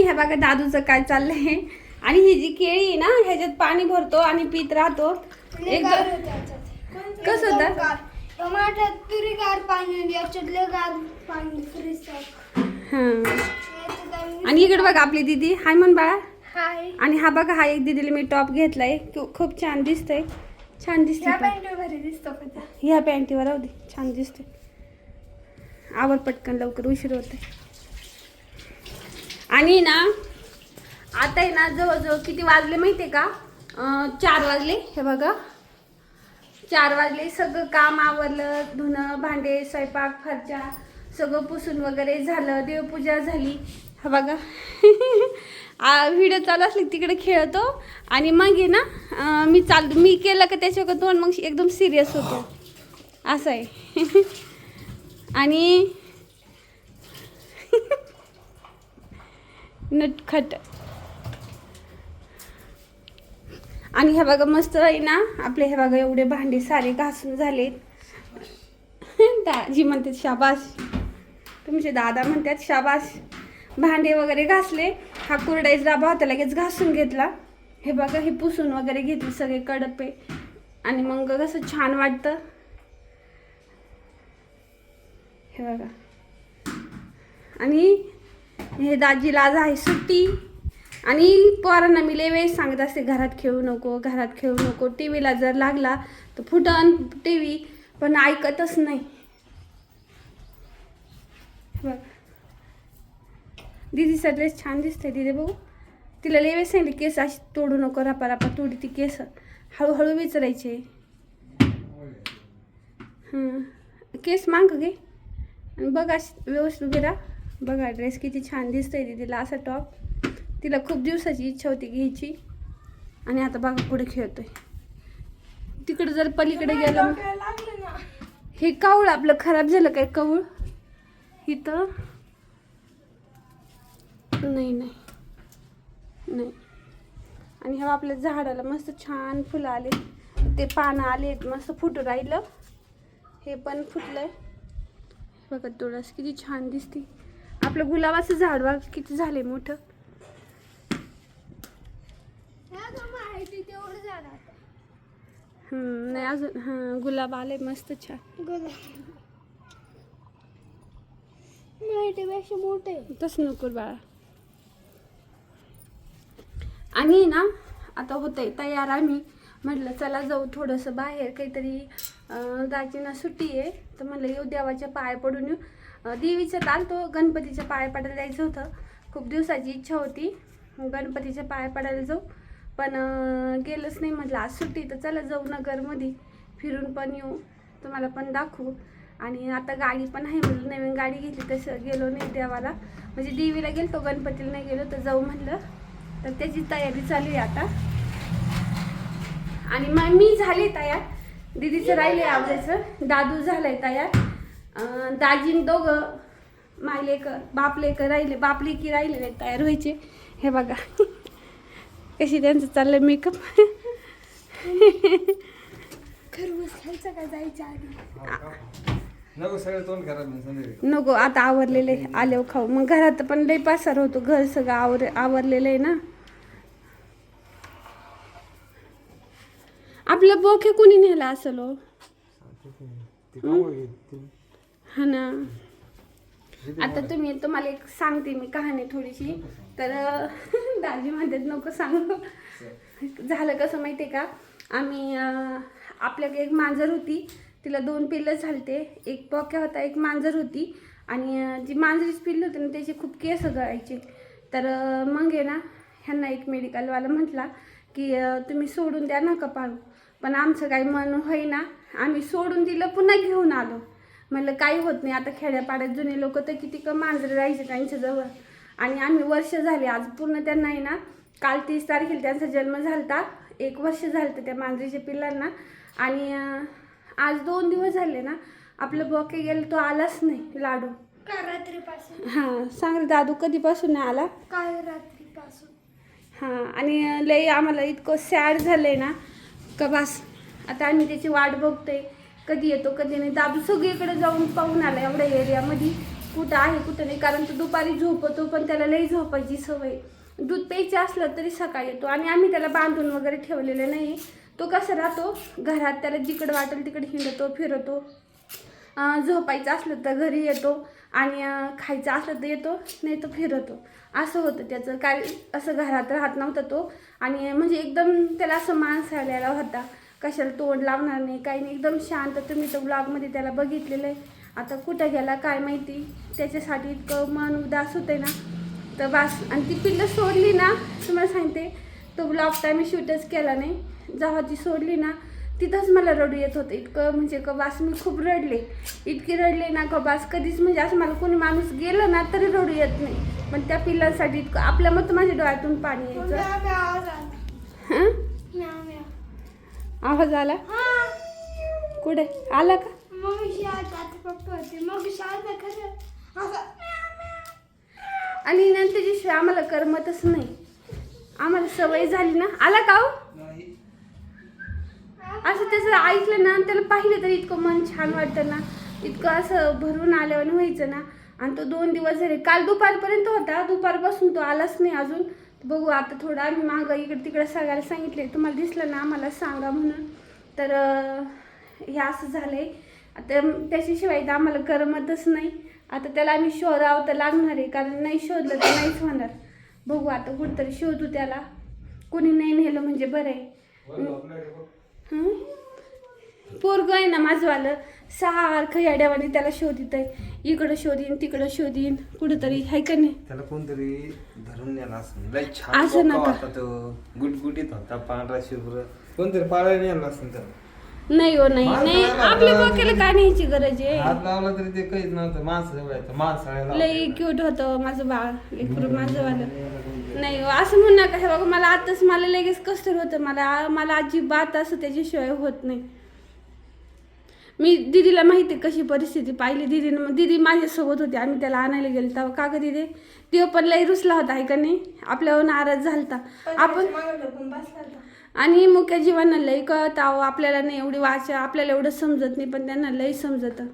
हे बघा दादूचं काय चाललंय. आणि ही जी केळी आहे ना ह्याच्यात पाणी भरतो आणि पीत राहतो. एकदम कसं होतं टमाट्यात तरी गार पाणी याच्यातलं गार पाणी फ्रीज. आणि इकडे बघा आपली दीदी हाय म्हण बाळा. हाय. आणि हा बघा हा एक दीदीला मी टॉप घेतलाय. खूप छान दिसतंय. छान दिसते. ह्या पॅन्टवर भारी दिसतो का? ह्या पॅन्टीवर राहू दे छान दिसते. आवर पटकन लवकर उशीर होते. आणि ना आता आहे ना जवळजवळ किती वाजले माहिती आहे का? 4 वाजले. हे बघा 4 वाजले. सगळं काम आवरलं. धुणं भांडे स्वयंपाक फरच्या सगळं पुसून वगैरे झालं. देवपूजा झाली. हा बघा व्हिडिओ चालू असली तिकडे खेळतो आणि मग आहे ना मी केलं का त्याच्यावर तोंड मग एकदम सिरियस होतो असं आहे. आणि नटखट. आणि हे बघा मस्त आहे ना आपले. हे बघा एवढे भांडे सारे घासून झालेत. दाजी म्हणतात शाबास. तुमचे दादा म्हणतात शाबास. भांडे वगैरे घासले. हा कुरडाईचा डबा होता लगेच घासून घेतला. हे बघा हे पुसून वगैरे घेतले सगळे कडपे. आणि मग कसं छान वाटतं. हे बघा. आणि हे दाजीला आज आहे सुट्टी. आणि पोरांना मी लय वेळेस सांगत असते घरात खेळू नको घरात खेळू नको. टी व्हीला जर लागला तर फुटन टी व्ही. पण ऐकतच नाही. बघ दीदीचा ड्रेस छान दिसते. दीदी बघू तिला लय वेळेस सांगितले केस अशी तोडू नको. रापा रापा तोडी ती केस. हळूहळू विचारायचे. केस मांग घे आणि बघ अशी व्यवस्थित उभी राहा. बघा ड्रेस किती छान दिसतोय दीदीला. असा टॉप तिला खूप दिवसाची इच्छा होती घ्यायची. आणि आता बघा पुढे खेळतोय. तिकडे जर पलीकडे गेलं हे काऊळ आपलं खराब झालं काय काऊळ इथं नाही. आणि ह्या आपल्या झाडाला मस्त छान फुलं आले. ते पानं आलेत मस्त फुटू राहिलं. हे पण फुटलंय बघा. तुळस किती छान दिसते. आपलं गुलाबाचं झाड बघ किती झाले मोठं. नाही अजून गुलाब आले मस्त छान. मोठे तसं नको बाळा. आणि ना आता होतंय तयार. आम्ही म्हटलं चला जाऊ थोडंसं बाहेर काहीतरी. दाजींना सुट्टी आहे तर म्हटलं येऊ देवाच्या पाय पडून येऊ. देवीचं आलतो गणपतीच्या पाय पडायला जायचं होतं. खूप दिवसाची इच्छा होती गणपतीच्या पाय पडायला जाऊ. पण गेलंच नाही. म्हटलं आज सुट्टी तर चला जाऊ नगरमध्ये फिरून पण येऊ तुम्हाला पण दाखवू. आणि आता गाडी पण आहे म्हटलं नवीन गाडी घेतली तसं गेलो नाही देवाला. म्हणजे देवीला गेलो गणपतीला नाही गेलो तर जाऊ म्हटलं. तर त्याची तयारी चालू आहे आता. आणि मग मी झाले तयार. दीदीचं राहिले आवडायचं. दादू झालंय तयार. दाजीन दोघं मायलेक बापलेक राहिले. बापलेकी राहिले तयार व्हायचे. हे बघा कशी त्यांचं चाललंय मेकअप. खरबूज खायचं का जायच्या आधी? नको आता आवरलेले आले खाऊ. मग घरात पण लय पसार होतो. घर सगळं आवरलेलं आहे ना. आपलं बोके कोणी नेला असेल हो. हा ना. आता तुम्हाला एक सांगते मी कहाणी थोडीशी. तर दाजी म्हणतात नको सांगू. झालं कसं माहिती आहे का? आम्ही आपल्याकडे एक मांजर होती. तिला 2 पिल्लं झालते. एक बोक्या होता एक मांजर होती. आणि जी मांजरीची पिल्लं होती ना त्याचे खूप केस गळायचे. तर मग आहे ना ह्यांना एक मेडिकलवाला म्हटला की तुम्ही सोडून द्या नका पाळू. पण आमचं काही मन होईना. आम्ही सोडून दिलं पुन्हा घेऊन आलो. म्हणलं काही होत नाही. आता खेड्यापाड्यात जुने लोक तर किती मांजरे राहायचे त्यांच्याजवळ. आणि आम्ही वर्ष झाले आज पूर्ण. त्यांना आहे ना काल 30 तारखेला त्यांचा जन्म झालता. 1 वर्ष झालं त्या मांजरीच्या पिल्लांना. आणि आज 2 दिवस झाले ना आपलं बोके गेलं तो आलाच नाही लाडू. काल रात्रीपासून. हां सांग दादू कधीपासून नाही आला? काल रात्रीपासून. हां. आणि लई आम्हाला इतकं सॅड झालंय ना का बस. आता आम्ही त्याची वाट बघतोय कधी येतो कधी नाही. दादू सगळीकडे जाऊन पाहून आला एवढ्या एरियामध्ये. कुठं आहे कुठं नाही, कारण तो दुपारी झोपतो पण त्याला लई झोपायची सवय. दूध प्यायचं असलं तरी सकाळी येतो आणि आम्ही त्याला बांधून वगैरे ठेवलेलं नाही. तो कसा राहतो घरात, त्याला जिकडं वाटेल तिकडे हिंडतो फिरतो. झोपायचं असलं तर घरी येतो आणि खायचं असलं तर येतो, नाही तर फिरतो. असं होतं त्याचं. काय असं घरात राहत नव्हता तो. आणि म्हणजे एकदम त्याला असं माणसाळलेला होता, कशाला तोंड लावणार नाही काही नाही, एकदम शांत. तुम्ही तर ब्लॉगमध्ये त्याला बघितलेलं आहे. आता कुठं गेला काय माहिती, त्याच्यासाठी इतकं मन उदास होते ना तर बस. आणि ती पिल्लं सोडली ना, तुम्हाला सांगते तो ब्लॉग तर मी शूटच केला नाही. जेव्हा ती सोडली ना तिथंच मला रडू येत होतं इतकं, म्हणजे कबास मी खूप रडले, इतकी रडले ना कबास. कधीच म्हणजे असं मला कोणी माणूस गेलं ना तरी रडू येत नाही, पण त्या पिल्लांसाठी इतकं आपल्या मत माझ्या डोळ्यातून पाणी यायचं. हां आवाज आला कुठे आला का? आणि नंतर त्याच्याशिवाय आम्हाला करमतच नाही, आम्हाला सवय झाली ना. आला का हो? असं त्याचं ऐकलं ना, त्याला पाहिलं तरी इतकं मन छान वाटतं ना, इतकं असं भरून आल्यावर व्हायचं ना. आणि तो 2 दिवस झाले, काल दुपारपर्यंत होता, दुपारपासून तो आलाच नाही अजून. बघू आता थोडं आम्ही मागं इकडे तिकडे सगळ्याला सांगितले, तुम्हाला दिसलं ना आम्हाला सांगा म्हणून. तर हे असं झालं आहे. आता त्याच्याशिवाय तर आम्हाला करमतच नाही. आता त्याला आम्ही शोधावं तर लागणार आहे, कारण नाही शोधलं तर नाहीच होणार. बघू आता कुठंतरी शोधू त्याला, कोणी नाही नेलं म्हणजे बरं आहे. पोरग आहे ना माझंवालं, सारखं याड्यावानी त्याला शोधित आहे, इकडं शोधीन तिकडं शोधीन, कुठंतरी आहे का नाही. त्याला कोणतरी धरून नेला असं नका. तो गुटगुटीत होता, पांढरा शुभ्र, कोणतरी पाळायला नेला असं त्याला. नाही हो, नाही नाही, आपल्या डोक्याला काय न्यायची गरज आहे. हात लावला तरी ते काहीच नव्हतं, माणसाळ्याला लई क्यूट होतं माझं बाळ, लेकरू माझं वालं. नाही हो, असं म्हणू नका. हे बघा मला आताच मला लगेच कसं होतं, मला अजिबात असं त्याच्याशिवाय होत नाही. मी दीदीला माहिती आहे कशी परिस्थिती पाहिली दीदीनं. दीदी माझ्यासोबत होती, आम्ही त्याला आणायला गेलो तेव्हा. का गं दीदी, तो पण लई रुसला होता आहे का नाही, आपल्यावर नाराज झालता आपण. आणि मुख्य जीवांना लई कळत आहो, आपल्याला नाही एवढी वाचा, आपल्याला एवढं समजत नाही, पण त्यांना लई समजतं.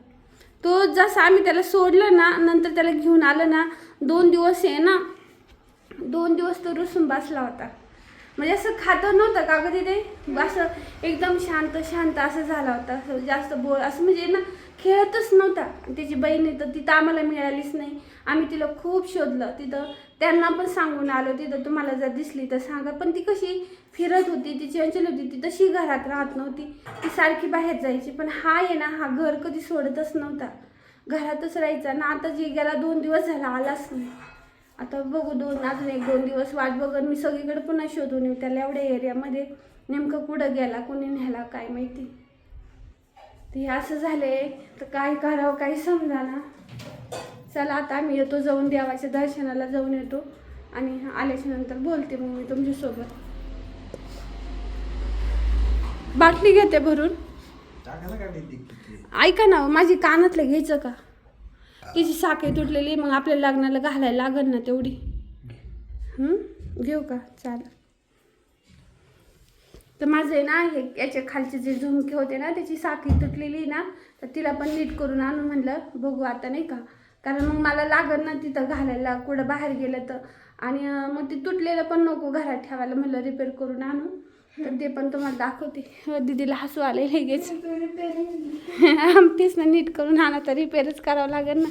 तो जसं आम्ही त्याला सोडलं ना, नंतर त्याला घेऊन आलं ना, 2 दिवस आहे ना, 2 दिवस तो रुसून बसला होता. म्हणजे असं खातं नव्हतं का गं तिथे, असं एकदम शांत शांत असं झाला होता. असं जास्त असं म्हणजे ना खेळतच नव्हता. त्याची बहीण तर तिथं आम्हाला मिळालीच नाही. आम्ही तिला खूप शोधलं तिथं, त्यांना पण सांगून आलो तिथं तुम्हाला जर दिसली तर सांगा. पण ती कशी फिरत होती, ती चंचल होती, ती तशी घरात राहत नव्हती, ती सारखी बाहेर जायची. पण हा आहे ना, हा घर कधी सोडतच नव्हता, घरातच राहायचा ना. आता जी गेला 2 दिवस झाला आलाच नाही. आता बघू अजून 1-2 दिवस वाट बघत मी सगळीकडे पुन्हा शोधून येऊ त्याला. एवढ्या एरियामध्ये नेमकं कुठं गेला, कोणी न्यायला काय माहिती. ते असं झाले तर काय करावं काही समजा ना. चला आता आम्ही येतो, जाऊन देवाच्या दर्शनाला जाऊन येतो आणि आल्याच्या नंतर बोलते मग मी तुमच्यासोबत. बाटली घेते भरून. ऐका ना, माझी कानातलं घ्यायचं का? तिची साखळी तुटलेली, मग आपल्याला लग्नाला घालायला लागल ना तेवढी. घेऊ का? चालेल. तर माझं आहे ना, हे याच्या खालचे जे झुमके होते ना त्याची साखळी तुटलेली ना, तर तिला पण नीट करून आणून म्हणलं. बघू आता नाही का, कारण मग मला लागल ना तिथं घालायला कुठं बाहेर गेलं तर. आणि मग ती तुटलेलं पण नको घरात ठेवायला, म्हणलं रिपेअर करून आणू. तर ते पण तुम्हाला दाखवते. दीदीला हसू आले लगेच. तेच ना, नीट करून आणा तर रिपेअरच करावं लागेल ना.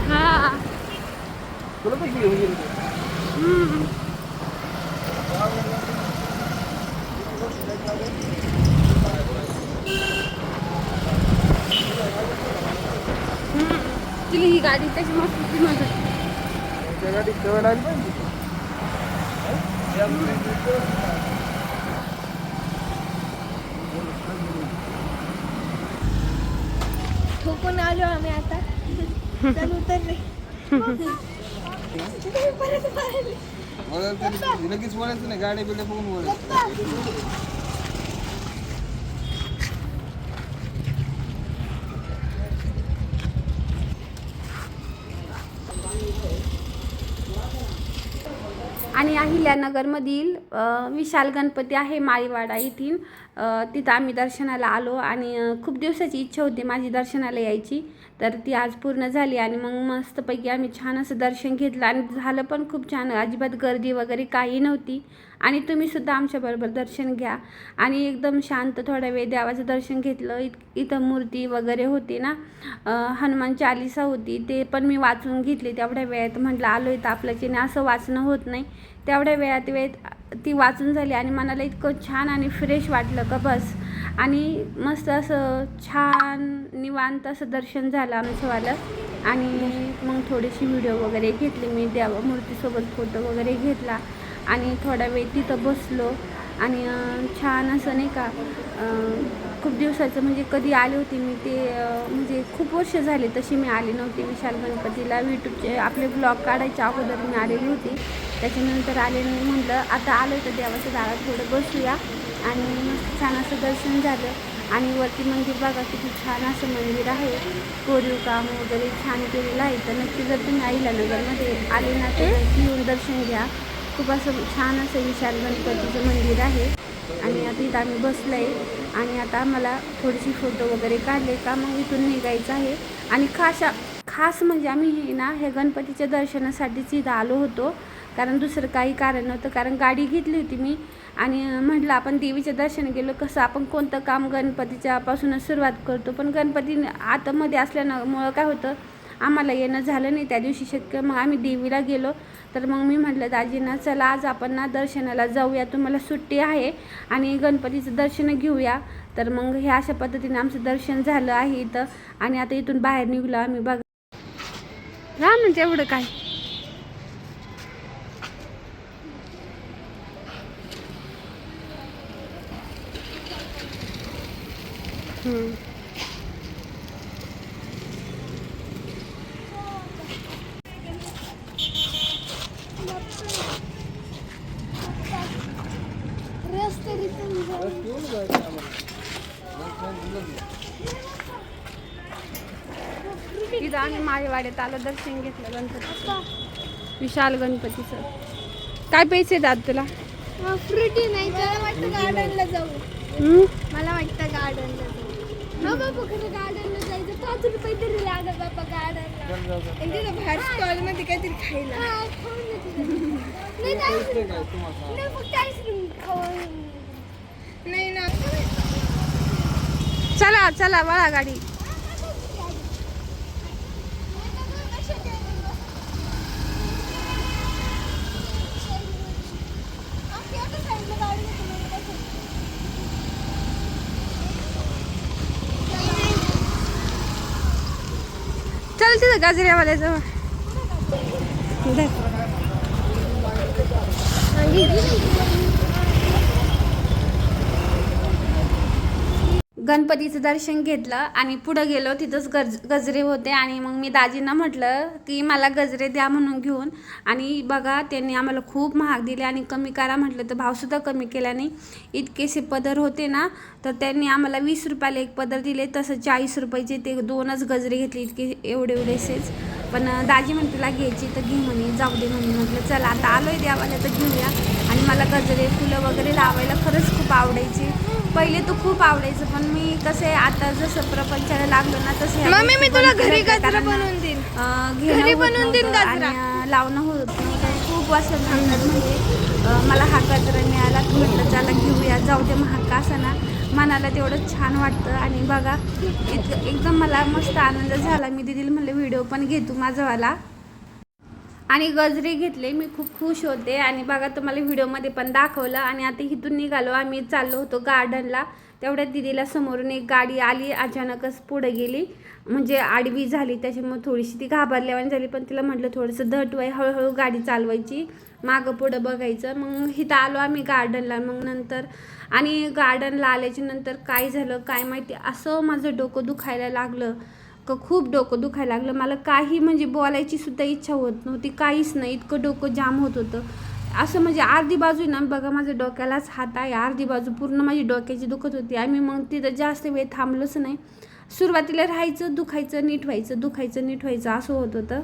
हा तिला ही गाडी त्याची मस्त मदत. ठोकून आलो आम्ही आता. चल उतरले. लगेच वळायचं नाही, गाडी बिड्या बघून वळायचं. आणि आम्ही अहिल्यानगरमधील विशाल गणपती आहे माळीवाडा येथील, तिथं आम्ही दर्शनाला आलो आणि खूप दिवसाची इच्छा होती माझी दर्शनाला यायची, तर ती आज पूर्ण झाली. आणि मग मस्तपैकी आम्ही छान असं दर्शन घेतलं आणि झालं पण खूप छान, अजिबात गर्दी वगैरे काही नव्हती. आणि तुम्हीसुद्धा आमच्याबरोबर दर्शन घ्या. आणि एकदम शांत थोडा वेळ देवाचं दर्शन घेतलं. इथं मूर्ती वगैरे होती ना, हनुमान चालीसा होती, ते पण मी वाचून घेतली तेवढ्या वेळात. म्हटलं आलो इथं आपल्याच्याने असं वाचणं होत नाही, तेवढ्या वेळात ती वाचून झाली आणि मनाला इतकं छान आणि फ्रेश वाटलं का बस. आणि मस्त असं छान निवांत असं दर्शन झालं आमचंवालं. आणि मग थोडीशी व्हिडिओ वगैरे घेतली मी, देवा मूर्तीसोबत फोटो वगैरे घेतला आणि थोडा वेळ तिथं बसलो. आणि छान असं नाही का, खूप दिवसाचं म्हणजे कधी आले होते मी ते, म्हणजे खूप वर्ष झाले तशी मी आली नव्हती विशाल गणपतीला. यूट्यूबचे आपले ब्लॉग काढायच्या अगोदर मी आलेली होती, त्याच्यानंतर आले नाही. म्हटलं आता आलो तर देवाच्या दारात थोडं बसूया. आणि मस्त छान असं दर्शन झालं. आणि वरती मंदिर बघा किती छान असं मंदिर आहे, कोरीव काम वगैरे छान केलेलं आहे. तर नक्की जर तुम्ही अहिल्यानगरमध्ये आले ना तर येऊन दर्शन घ्या. खूप असं छान असं विशाल गणपतीचं मंदिर आहे. आणि आता इथं आम्ही बसलो आहे आणि आता आम्हाला थोडीशी फोटो वगैरे काढले का मग इथून निघायचं आहे. आणि खास म्हणजे आम्ही हे ना ह्या गणपतीच्या दर्शनासाठीच इथं आलो होतो, कारण दुसरं काही कारण नव्हतं. कारण गाडी घेतली होती मी आणि म्हटलं आपण देवीचं दर्शन गेलो, कसं आपण कोणतं काम गणपतीच्या पासूनच सुरुवात करतो, पण गणपती आतमध्ये असल्यामुळं काय होतं आम्हाला येणं झालं नाही त्या दिवशी शक्य. मग आम्ही देवीला गेलो. तर मग मी म्हटलं दाजींना चला आज आपण ना दर्शनाला जाऊया, तुम्हाला सुट्टी आहे आणि गणपतीचं दर्शन घेऊया. तर मग हे अशा पद्धतीने आमचं दर्शन झालं आहे इथं. आणि आता इथून बाहेर निघलो आम्ही बघा. हा म्हणजे एवढं काय, रस्ते तिथं आम्ही माळीवाड्यात आलो, दर्शन घेतलं गणपतीचं, विशाल गणपतीचं. काय पैसे देतात तुला? फ्रुटी नाही, मला वाटतं गार्डनला जाऊ. मला वाटतं गार्डनला जाऊ. हा बाबा खरं गार्डनला जायचं, 5 रुपये तरी लागत बाबा गार्डनला. आणि तिथं बाहेर स्टॉलमध्ये काहीतरी खायला. नाही फक्त आईस्क्रीम खावं. नाही ना, चला चला वळा गाडी. चल तिथं गाजऱ्यावाल्याजवळ. गणपतीचं दर्शन घेतलं आणि पुढं गेलो, तिथंच गजरे होते. आणि मग मी दाजींना म्हटलं की मला गजरे द्या म्हणून घेऊन. आणि बघा त्यांनी आम्हाला खूप महाग दिले आणि कमी करा म्हटलं तर भावसुद्धा कमी केला नाही. इतकेसे पदर होते ना, तर त्यांनी आम्हाला 20 रुपयाला एक पदर दिले, तसं 40 रुपयाचे ते 2च गजरे घेतले, इतके एवढेसेच. पण दाजी म्हणते तुला घ्यायची तर घे म्हणे, जाऊ दे म्हणे. म्हटलं चला आता आलोय देवाला तर घेऊया. आणि मला गजरे फुलं वगैरे लावायला खरंच खूप आवडायचे, पहिले तर खूप आवडायचं. पण मी कसं आहे आता जसं प्रपंचाला लागलो ना तसं मम्मी मी तुला घरी गजरा बनवून देईन. घरी बनवून देईन आणि लावणं होत नव्हतं. खूप असं म्हणतात म्हणजे मला हा गजरा मिळाला, म्हटलं चला घेऊया, जाऊ दे महाग का असं ना, मनाला तेवढं छान वाटतं. आणि बघा एकदम मला मस्त आनंद झाला. मी दीदीला म्हणलं व्हिडिओ पण घे तू माझावाला. आणि गजरे घेतले, मी खूप खुश होते. आणि बघा तुम्हाला व्हिडिओमध्ये पण दाखवलं. आणि आता इथून निघालो आम्ही, चाललो होतो गार्डनला. तेवढ्यात दिदीला समोरून एक गाडी आली, अचानकच पुढे गेली, म्हणजे आडवी झाली. त्याच्यामुळे थोडीशी ती घाबरल्यावानी झाली. पण तिला म्हटलं थोडंसं धटवाय, हळूहळू गाडी चालवायची, मागं पुढं बघायचं. मग इथं आलो आम्ही गार्डनला. मग नंतर आणि गार्डनला आल्याच्या नंतर काय झालं काय माहिती, असं माझं डोकं दुखायला लागलं का, खूप डोकं दुखायला लागलं. मला काही म्हणजे बोलायची सुद्धा इच्छा होत नव्हती, काहीच नाही, इतकं डोकं जाम होत होतं. असं म्हणजे अर्धी बाजू ना बघा, माझ्या डोक्यालाच हात आहे, अर्धी बाजू पूर्ण माझी डोक्याची दुखत होती. आम्ही मग तिथं जास्त वेळ थांबलोच नाही. सुरुवातीला राहायचं, दुखायचं, नीट व्हायचं, दुखायचं, नीट व्हायचं, असं होत होतं.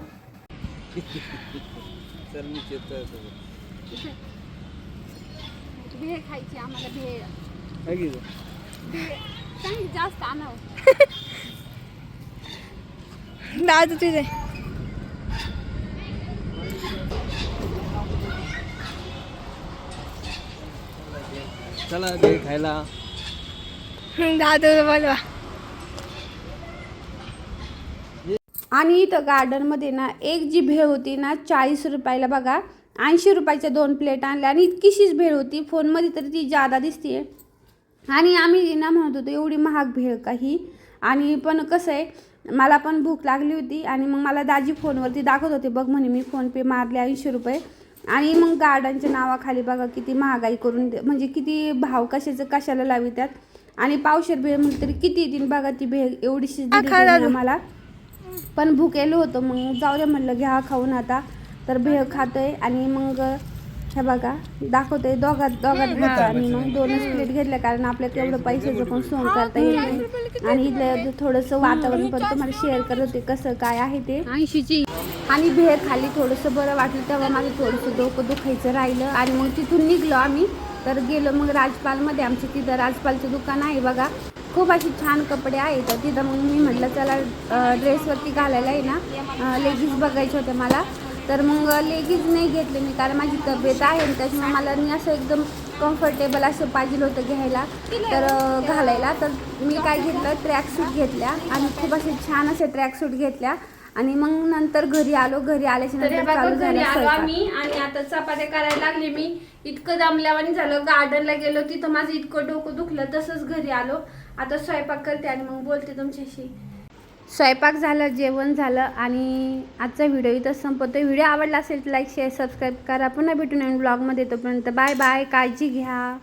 भेळ खायची आम्हाला, भेळ काय की गं? भेळ चांगली जास्त आणावं. दादू तुझे चला भेळ खायला. दादू बोलवा. आणि इथं गार्डनमध्ये ना एक जी भेळ होती ना 40 रुपयाला बघा, 80 रुपयाच्या 2 प्लेट आणल्या आणि इतकीशीच भेळ होती. फोनमध्ये तरी ती जादा दिसते. आणि आम्ही ना म्हणत होतो एवढी महाग भेळ काही. आणि पण कसं आहे, मला पण भूक लागली होती आणि मग मला दाजी फोनवरती दाखवत होते, बघ म्हणे मी फोनपे मारले 80 रुपये. आणि मग गार्डनच्या नावाखाली बघा किती महागाई करून म्हणजे किती भाव कशाचं कशाला लावितात. आणि पावशेर भेळ म्हटलं तरी किती येतील बघा, ती भेळ एवढीशी दिली त्यांनी आम्हाला. पण भुकेलं होतं, मग जाऊ दे म्हणलं घ्या खाऊन आता. तर भेळ खातोय आणि मग हे बघा दाखवतोय दोघात भेळ. आणि मग 2च प्लेट घेतल्या कारण आपल्याला तेवढं पैशाचं पण सोंग करता येत नाही. आणि इथलं थोडंसं वातावरण पण तुम्हाला शेअर करत होते कसं काय आहे ते. 80ची. आणि भेळ खाली थोडंसं बरं वाटलं, तेव्हा माझं थोडंसं डोकं दुखायचं राहिलं. आणि मग तिथून निघलो आम्ही, तर गेलो मग राजपालमध्ये. आमच्या तिथं राजपालचं दुकान आहे बघा, खूप अशी छान कपडे आहेत. तर तिथं मग मी म्हटलं चला ड्रेसवरती घालायला आहे ना लेगिन्स बघायचे होते मला. तर मग लेगिन्स नाही घेतले मी कारण माझी तब्येत आहे, त्याच्यामुळे मला मी असं एकदम कम्फर्टेबल असं पाहिजे होतं घ्यायला तर घालायला. तर मी काय घेतलं, ट्रॅकसूट घेतल्या आणि खूप असे छान असे ट्रॅकसूट घेतल्या. आणि मग नंतर घरी आलो. घरी आल्याच्या नंतर चालू झालं आम्ही. आणि आता चपात्या करायला लागली मी. इतकं दमल्यावानी झालं, गार्डनला गेलो तिथं माझं इतकं डोकं दुखलं, तसंच घरी आलो. आता स्वयंपाक करते आणि मग बोलते तुमच्याशी. स्वयंपाक झालं, जेवण झालं आणि आजचा व्हिडिओ इथं संपवतो. व्हिडिओ आवडला असेल तर लाईक शेअर सबस्क्राईब करा. पुन्हा भेटू नवीन ब्लॉगमध्ये. तोपर्यंत बाय बाय, काळजी घ्या.